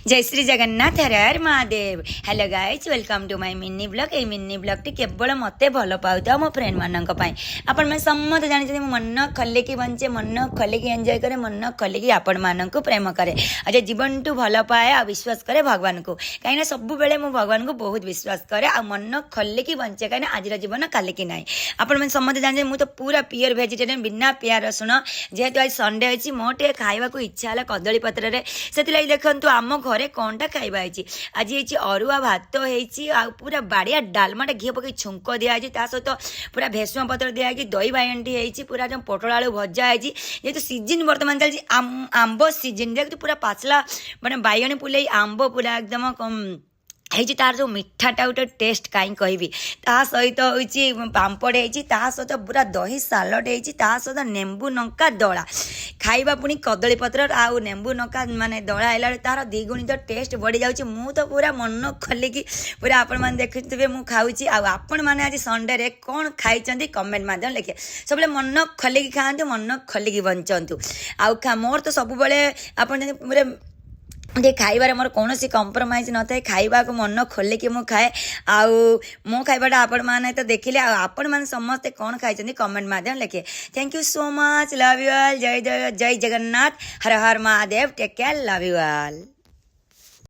जय श्री जगन्नाथ हर हर Mahadev. Hello guys, welcome to my mini blog. ये मिनी ब्लॉग टी केवल मते भल पाउता मो फ्रेंड मानक पई। आपण में समस्त जानि मो मन खोले की बंचे, मन खोले की एंजॉय करे, मन खोले की आपण मानक प्रेम करे, अच्छा जीवन टू भल पाए आ विश्वास करे भगवान को। कहीं सब बेले मो भगवान को बहुत विश्वास करे आ मन खोले की बंचे, कहीं आज जीवन काले की नाई। आपण में समस्त जानि मु तो पूरा प्योर वेजिटेरियन, बिना प्याज रसुण। जेहेतु आज संडे अच्छी मोर टे खाइबा को इच्छा है कदली पत्र रे, से देखु आम घरे कौनटा खाइबा आज ये अरुआ भात पूरा बाड़िया डालमाटा घी पकई छुंक दिखाई, सहित पूरा भेसुआ पत्र दिखाई, दही बाइगणटी पूरा जो पोटल आलू भजा है। जेहेतु सीजन बर्तमान चलती आंब सीजन, देखते पूरा पाचला मैंने बाइगणी पुले आंब पूरा एकदम है तार जो मिठाटा गोटे टेस्ट कहीं कहबी। ता सहित हूँ पापड़ है, सहित पूरा दही सालड है, सहित नेंबू नंका दला खाइबा, पुणी कदली पत्र आउ नेंबू नंका माने दला है तार द्विगुणी तो टेस्ट बढ़ी जाऊँगी। मु तो पूरा मन खोलिकी पूरा आपण मैंने देखुवे मु खाऊँगी। आपण मैंने आज संडे रे कौन खाई कमेंट माध्यम लिखे। सब मन खोलिकी खातु, मन खोलिकी बंचतु। आउ मोर तो सब आप पूरा जे खाइबार मोर कौन कंप्रोमाइज न थाए, खाइबा को मन खोले कि मु खाए। आउ मो खाइबाटा आपण माने तो देखिले, आपण माने समस्ते कौन खाई कमेंट माध्यम लिखे। Thank you so much, love you all. जय जय जय जगन्नाथ, हर हर Mahadev, take care, love you all.